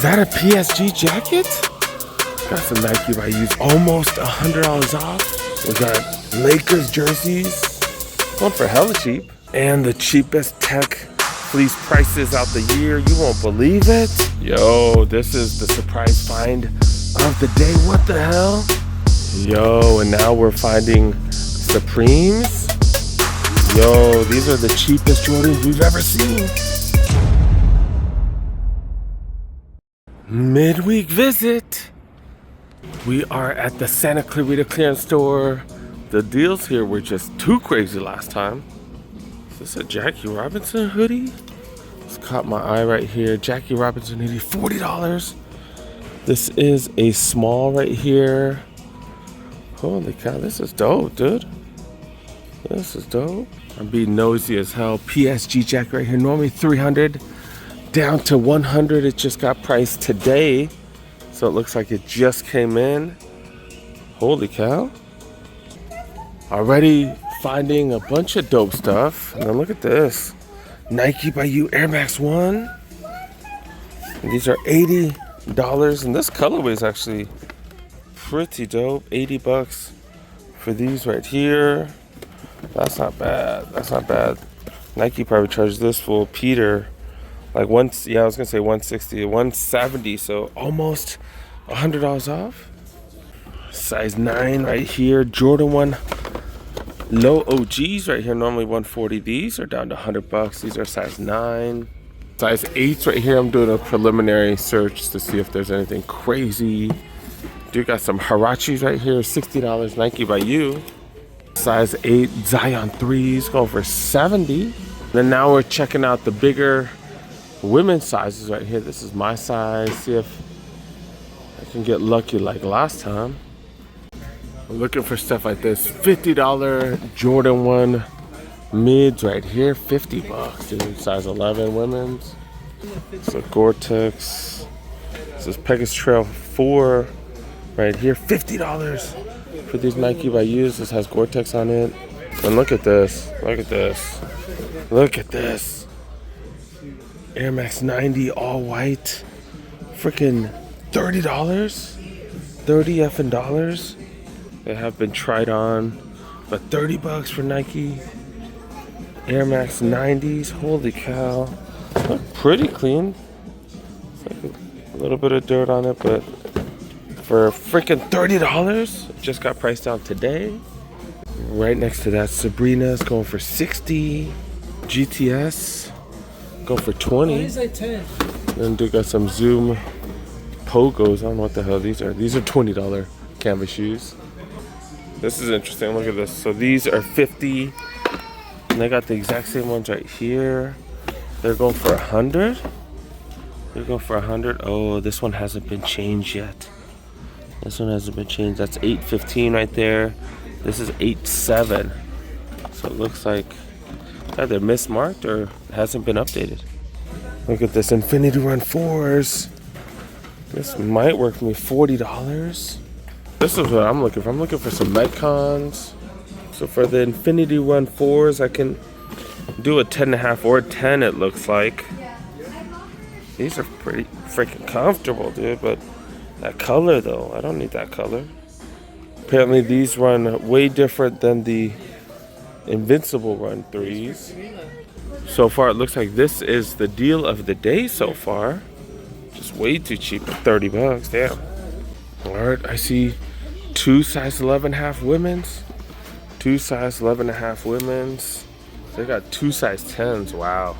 Is that a PSG jacket? Got some Nike by use, almost $100 off. We got Lakers jerseys, going for hella cheap. And the cheapest tech fleece prices out the year. You won't believe it. Yo, this is the surprise find of the day. What the hell? Yo, and now we're finding Supremes. Yo, these are the cheapest Jordans we've ever seen. Midweek visit. We are at the Santa Clarita clearance store. The deals here were just too crazy last time. Is this a Jackie Robinson hoodie? It's caught my eye right here. Jackie Robinson hoodie, $40. This is a small right here. Holy cow, this is dope, dude. This is dope. I'm being nosy as hell. PSG jacket right here, normally $300, down to $100. It just got priced today, so it looks like it just came in. Holy cow. Already finding a bunch of dope stuff. And then look at this. Nike by You Air Max 1. And these are $80, and this colorway is actually pretty dope. $80 for these right here. That's not bad. That's not bad. Nike probably charges this full Peter like I was gonna say 160, 170, so almost $100 off. Size 9 right here. Jordan 1 low OGs right here, normally 140. These are down to $100. These are size 9. Size 8s right here. I'm doing a preliminary search to see if there's anything crazy. Dude, got some Huaraches right here, $60. Nike by You. Size 8 Zion 3s going for $70. Then now we're checking out the bigger women's sizes right here. This is my size. See if I can get lucky like last time. I'm looking for stuff like this. $50 Jordan 1 mids right here, $50, dude. Size 11 women's. So Gore-Tex. This is Pegasus Trail 4 right here, $50 for these Nike by Use. This has Gore-Tex on it. And look at this. Look at this. Look at this. Air Max 90 all white. Freaking $30. 30 effing dollars. They have been tried on. But $30 for Nike Air Max 90s. Holy cow. Look pretty clean. It's like a little bit of dirt on it, but for freaking $30, it just got priced down today. Right next to that, Sabrina's going for $60. GTS going for $20. Then they got some Zoom Pogos. I don't know what the hell these are. These are $20 canvas shoes. This is interesting. Look at this. So these are $50. And they got the exact same ones right here. They're going for $100. They're going for $100. Oh, this one hasn't been changed yet. This one hasn't been changed. That's $8.15 right there. This is $8.7. So it looks like either mismarked or hasn't been updated. Look at this Infinity Run 4s. This might work for me. $40. This is what I'm looking for. I'm looking for some Metcons. So for the Infinity Run 4s, I can do a 10.5 or a 10, it looks like. These are pretty freaking comfortable, dude, but that color though, I don't need that color. Apparently these run way different than the Invincible Run 3s. So far it looks like this is the deal of the day so far. Just way too cheap at $30, damn. Alright, I see 2 size 11.5 women's. 2 size 11.5 women's. They got 2 size 10s, wow.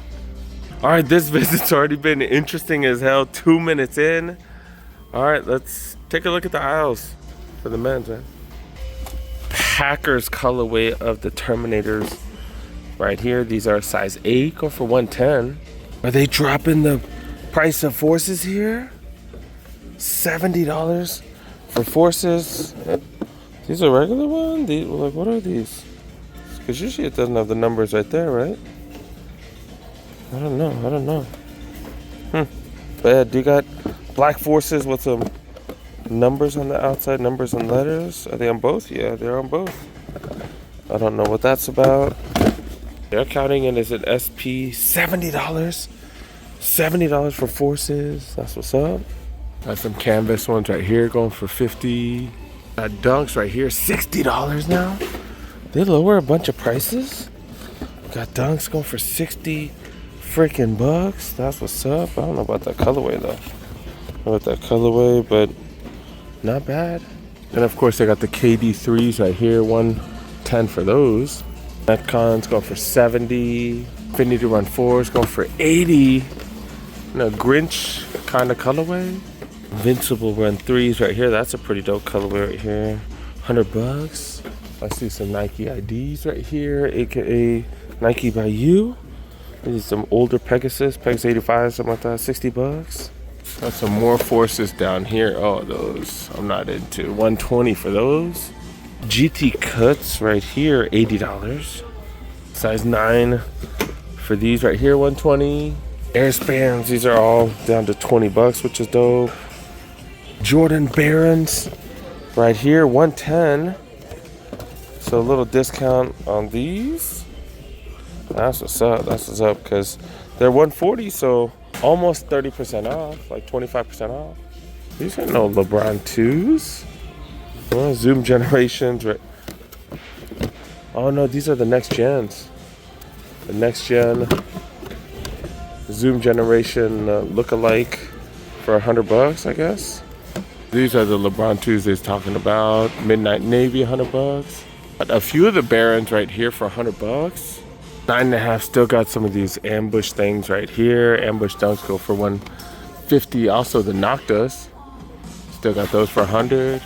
Alright, this visit's already been interesting as hell. 2 minutes in. Alright, let's take a look at the aisles for the men's, man. Packers colorway of the Terminators right here. These are size 8, go for $110. Are they dropping the price of Forces here? $70 for Forces. These are regular ones? These, like, what are these? Because usually it doesn't have the numbers right there, right? I don't know. But yeah, do you got black Forces with some numbers on the outside, numbers and letters? Are they on both? Yeah, they're on both. I don't know what that's about. They're counting it as an SP. $70 $70 for forces. That's what's up. Got some canvas ones right here going for 50. Got dunks right here, $60 now. They lower a bunch of prices. Got dunks going for 60 freaking bucks. That's what's up. I don't know about that colorway though. I don't know about that colorway, but not bad. And of course, they got the KD3s right here, 110 for those. Metcons going for 70. Infinity Run 4s going for 80. You know, Grinch kind of colorway. Invincible Run 3s right here. That's a pretty dope colorway right here. 100 bucks. I see some Nike IDs right here, aka Nike by You. These are some older Pegasus 85, something like that, 60 bucks. Got some more forces down here. Oh, those I'm not into. 120 for those. GT cuts right here, $80. Size 9 for these right here, 120. Airspans, these are all down to 20 bucks, which is dope. Jordan Barons right here, 110. So a little discount on these. That's what's up. That's what's up, because they're 140, so almost 30% off, like 25% off. These are no LeBron 2s. Oh, Zoom Generations, right? Oh no, these are the next gens. The next gen Zoom Generation look-alike for 100 bucks, I guess. These are the LeBron 2s they're talking about. Midnight Navy, 100 bucks. A few of the Barons right here for 100 bucks. 9.5 still got some of these ambush things right here. Ambush dunks go for 150. Also the Noctas, still got those for 100.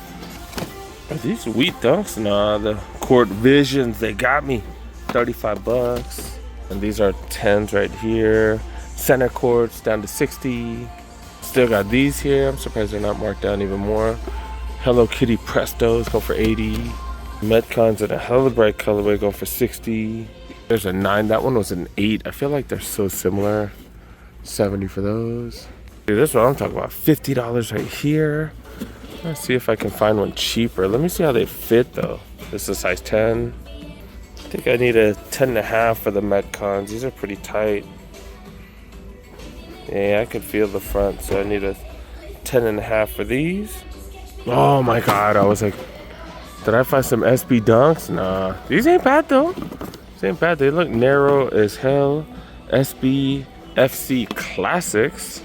Are these wheat dunks? Nah, the Court Visions, they got me. 35 bucks. And these are 10s right here. Center courts down to 60. Still got these here. I'm surprised they're not marked down even more. Hello Kitty Prestos go for 80. Metcons in a hella bright colorway go for 60. There's a 9. That one was an 8. I feel like they're so similar. 70 for those. Dude, this is what I'm talking about. $50 right here. Let's see if I can find one cheaper. Let me see how they fit though. This is a size 10. I think I need a 10.5 for the Metcons. These are pretty tight. Yeah, I can feel the front, so I need a 10.5 for these. Oh my god, I was like, did I find some SB dunks? Nah, these ain't bad though. These ain't bad. They look narrow as hell. SB FC Classics.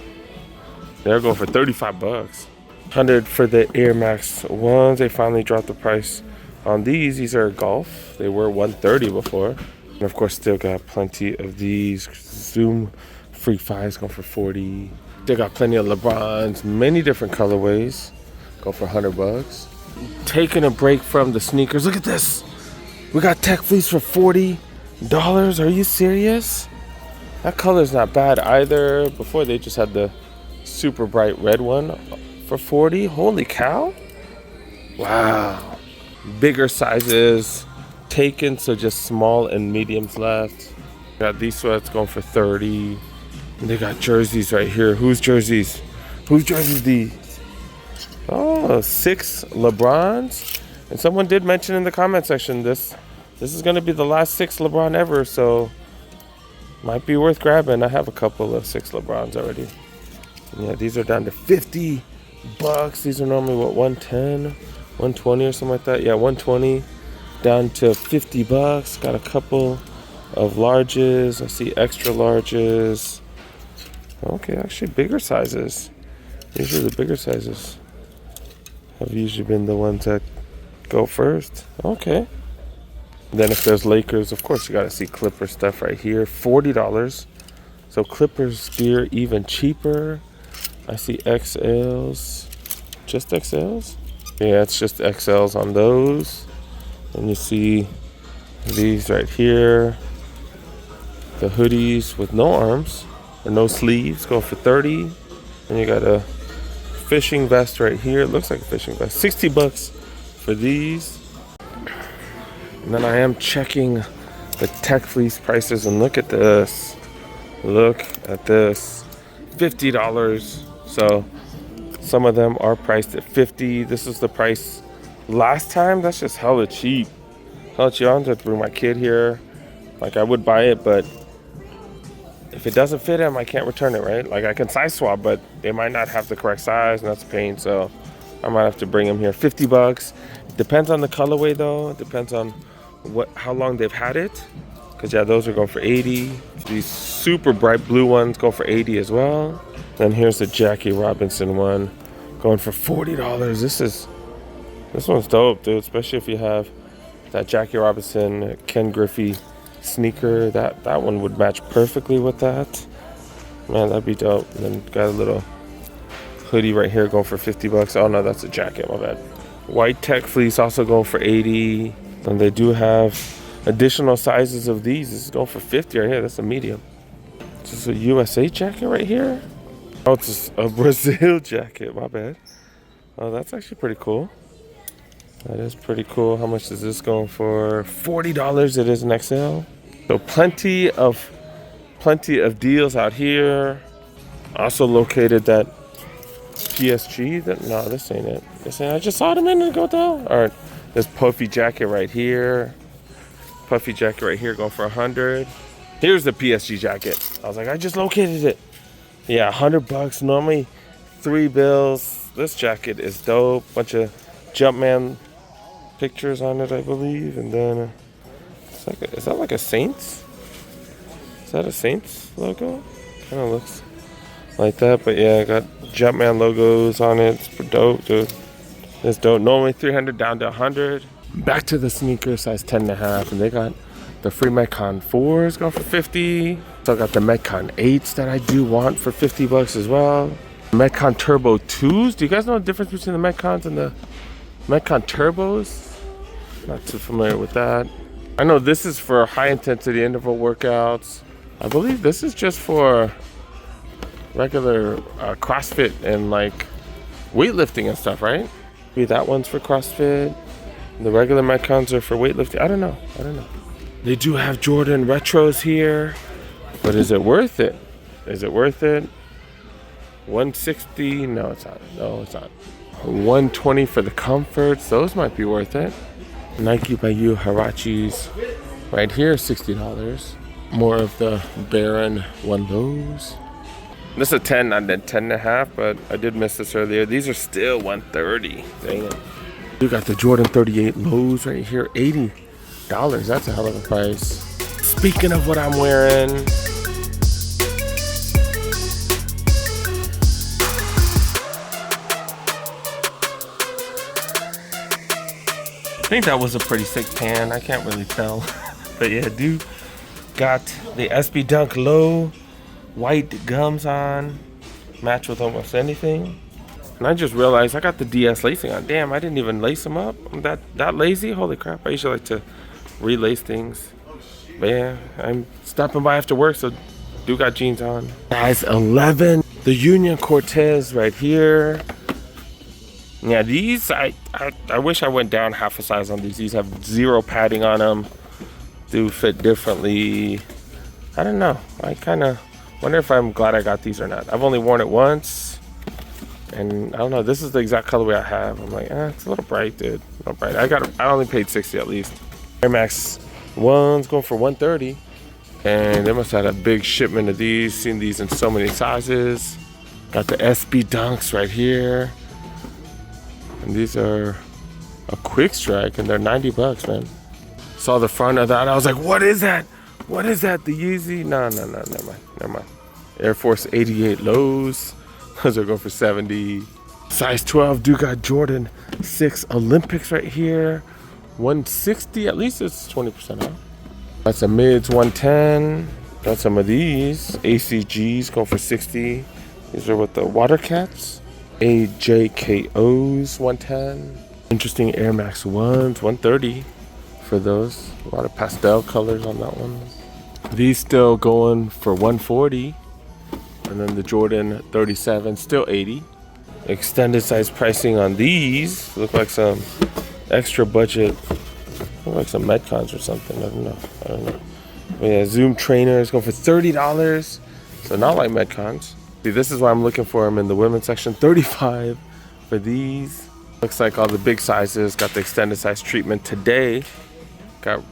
They're going for 35 bucks. 100 for the Air Max 1s. They finally dropped the price on these. These are golf. They were 130 before. And of course, still got plenty of these Zoom Freak 5s going for 40. They got plenty of LeBrons, many different colorways. Go for 100 bucks. Taking a break from the sneakers. Look at this. We got Tech Fleece for $40. Are you serious? That color's not bad either. Before they just had the super bright red one for 40. Holy cow. Wow. Bigger sizes taken, so just small and mediums left. Got these sweats going for 30. And they got jerseys right here. Whose jerseys? Whose jerseys these? Oh, 6 LeBrons. And someone did mention in the comment section this is going to be the last 6 LeBron ever, so might be worth grabbing. I have a couple of 6 LeBrons already. And yeah, these are down to 50 bucks. These are normally what, 110, 120 or something like that. Yeah, 120 down to 50 bucks. Got a couple of larges. I see extra larges. Okay, actually bigger sizes. Usually the bigger sizes have usually been the ones that go first. Okay. Then if there's Lakers, of course you gotta see Clipper stuff right here. $40. So Clippers gear even cheaper. I see XLs. Just XLs? Yeah, it's just XLs on those. And you see these right here. The hoodies with no arms or no sleeves go for 30. And you got a fishing vest right here. It looks like a fishing vest. 60 bucks for these. And then I am checking the Tech Fleece prices, and look at this. Look at this. $50. So some of them are priced at 50. This is the price last time. That's just hella cheap. Hella cheap. I'm gonna have to bring my kid here. Like, I would buy it, but if it doesn't fit him, I can't return it, right? Like I can size swap, but they might not have the correct size, and that's a pain. So I might have to bring him here. 50 bucks. It depends on the colorway though. It depends on how long they've had it. Cause yeah, those are going for 80. These super bright blue ones go for 80 as well. Then here's the Jackie Robinson one, going for $40. This one's dope, dude. Especially if you have that Jackie Robinson Ken Griffey sneaker. That one would match perfectly with that. Man, that'd be dope. And then got a little hoodie right here going for 50 bucks. Oh no, that's a jacket, my bad. White tech fleece also going for 80. And they do have additional sizes of these. This is going for 50 right here. That's a medium. This is a USA jacket right here. Oh, it's a Brazil jacket, my bad. Oh, that's actually pretty cool. That is pretty cool. How much is this going for? $40. It is an XL. So plenty of deals out here. Also located that PSG. No, this ain't it. I just saw them in the hotel. All right, this puffy jacket right here. Puffy jacket right here going for 100. Here's the PSG jacket. I was like, I just located it. Yeah, 100 bucks. Normally 3 bills. This jacket is dope. Bunch of Jumpman pictures on it, I believe. And then is that like a Saints? Is that a Saints logo? Kind of looks like that, but yeah, I got Jumpman logos on it. It's dope, dude. It's dope. Normally 300 down to 100. Back to the sneakers, size 10.5, and they got the free Metcon 4s going for 50. So I got the Metcon 8s that I do want for 50 bucks as well. Metcon Turbo 2s. Do you guys know the difference between the Metcons and the Metcon Turbos? Not too familiar with that. I know this is for high intensity interval workouts. I believe this is just for regular CrossFit and like weightlifting and stuff, right? Maybe that one's for CrossFit. The regular Metcons are for weightlifting. I don't know. They do have Jordan retros here, but is it worth it? Is it worth it? 160? No, it's not. 120 for the comforts. Those might be worth it. Nike by You Huaraches right here, $60. More of the Baron one lows. This is a 10, not a 10.5, but I did miss this earlier. These are still 130. Dang it. You got the Jordan 38 lows right here, $80. That's a hell of a price. Speaking of what I'm wearing, I think that was a pretty sick pan. I can't really tell. But yeah, dude got the SB Dunk low white gums on. Match with almost anything. And I just realized I got the DS lacing on. Damn, I didn't even lace them up. I'm that lazy? Holy crap. I usually like to relace things. But yeah, I'm stopping by after work, so do got jeans on. Size 11. The Union Cortez right here. Yeah, these, I wish I went down half a size on these. These have 0 padding on them. Do fit differently. I don't know. I kind of wonder if I'm glad I got these or not. I've only worn it once. And I don't know, this is the exact colorway I have. I'm like, it's a little bright, dude. A little bright. I only paid 60 at least. Air Max 1s going for 130. And they must have had a big shipment of these. Seen these in so many sizes. Got the SB Dunks right here. And these are a quick strike and they're 90 bucks, man. Saw the front of that. I was like, what is that? What is that? The Yeezy? No, never mind. Air Force 88 lows. Those are going for 70. Size 12, do got Jordan 6 Olympics right here. 160, at least it's 20% off. That's a mids 110. Got some of these. ACGs going for 60. These are with the Water Cats. AJKOs 110. Interesting Air Max 1s, 130 for those. A lot of pastel colors on that one. These still going for 140. And then the Jordan 37, still 80. Extended size pricing on these. Look like some extra budget. Look like some Metcons or something. I don't know. But yeah, Zoom trainers going for $30. So not like Metcons. See, this is why I'm looking for them in the women's section. $35 for these. Looks like all the big sizes got the extended size treatment today. Got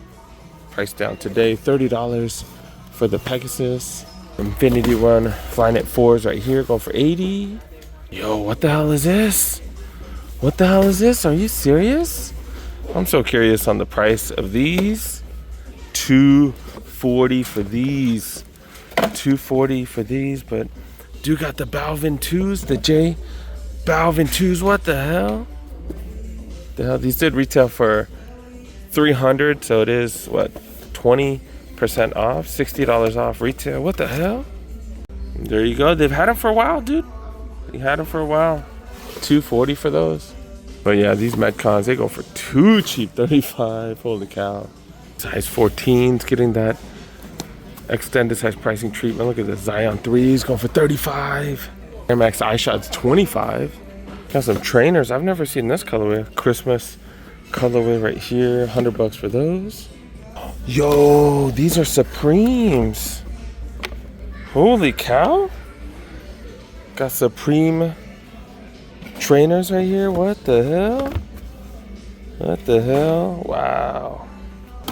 priced down today. $30 for the Pegasus. Infinity Run Flyknit 4s right here, going for 80. Yo, what the hell is this? What the hell is this? Are you serious? I'm so curious on the price of these. $240 for these. $240 for these, but dude got the Balvin 2s, the J Balvin 2s. What the hell? The hell? These did retail for $300, so it is what, 20% off, $60 off retail. What the hell? There you go. They've had them for a while, dude. They had them for a while. $240 for those. But yeah, these Metcons, they go for too cheap. $35. Holy cow. Size 14's getting that extended size pricing treatment. Look at the Zion 3s going for $35. Air Max iShots $25. Got some trainers. I've never seen this colorway. Christmas colorway right here. $100 for those. Yo, these are Supremes. Holy cow. Got Supreme trainers right here. What the hell? What the hell? Wow.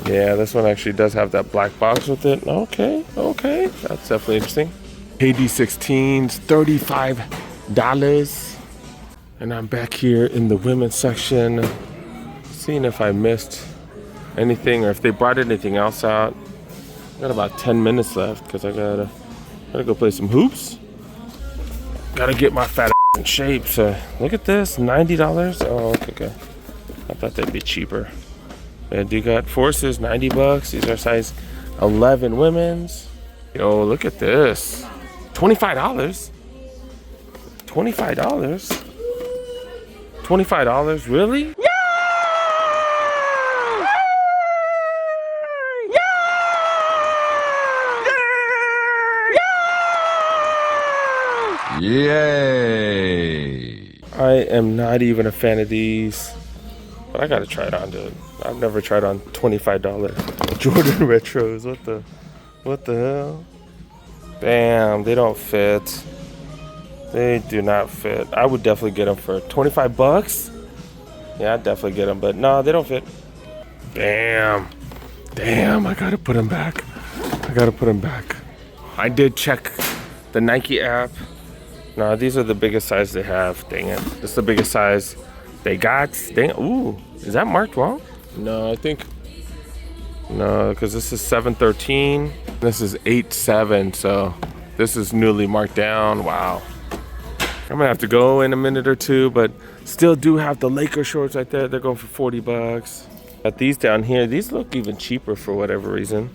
Yeah, this one actually does have that black box with it. Okay. That's definitely interesting. KD16s, $35. And I'm back here in the women's section, seeing if I missed anything or if they brought anything else out. Got about 10 minutes left because I gotta go play some hoops. Gotta get my fat in shape. So look at this, $90. Oh, okay. I thought they'd be cheaper. And you got Forces, $90. These are size 11 women's. Yo, look at this. $25. $25. $25, really? Yeah! Yay! I am not even a fan of these, but I gotta try it on, dude. I've never tried on $25 Jordan retros. What the hell? Damn, they don't fit. They do not fit. I would definitely get them for $25. Yeah, I'd definitely get them, but no, they don't fit. Damn, I gotta put them back. I did check the Nike app. No, these are the biggest size they have. Dang it. This is the biggest size they got. Dang it. Ooh, is that marked wrong? No, I think. No, because this is 713. This is 87. So this is newly marked down. Wow. I'm gonna have to go in a minute or two, but still do have the Laker shorts right there. They're going for $40. Got these down here. These look even cheaper for whatever reason.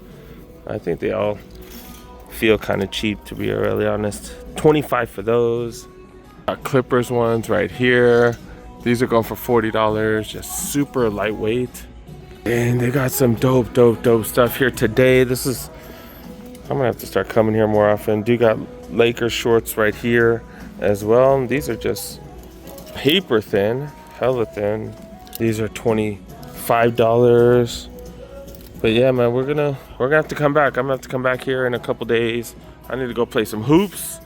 I think they all feel kind of cheap, to be really honest. $25 for those. Got Clippers ones right here. These are going for $40, just super lightweight. And they got some dope stuff here today. I'm gonna have to start coming here more often. Do got Lakers shorts right here as well. These are just paper thin, hella thin. These are $25. But yeah, man, we're gonna have to come back. I'm gonna have to come back here in a couple days. I need to go play some hoops.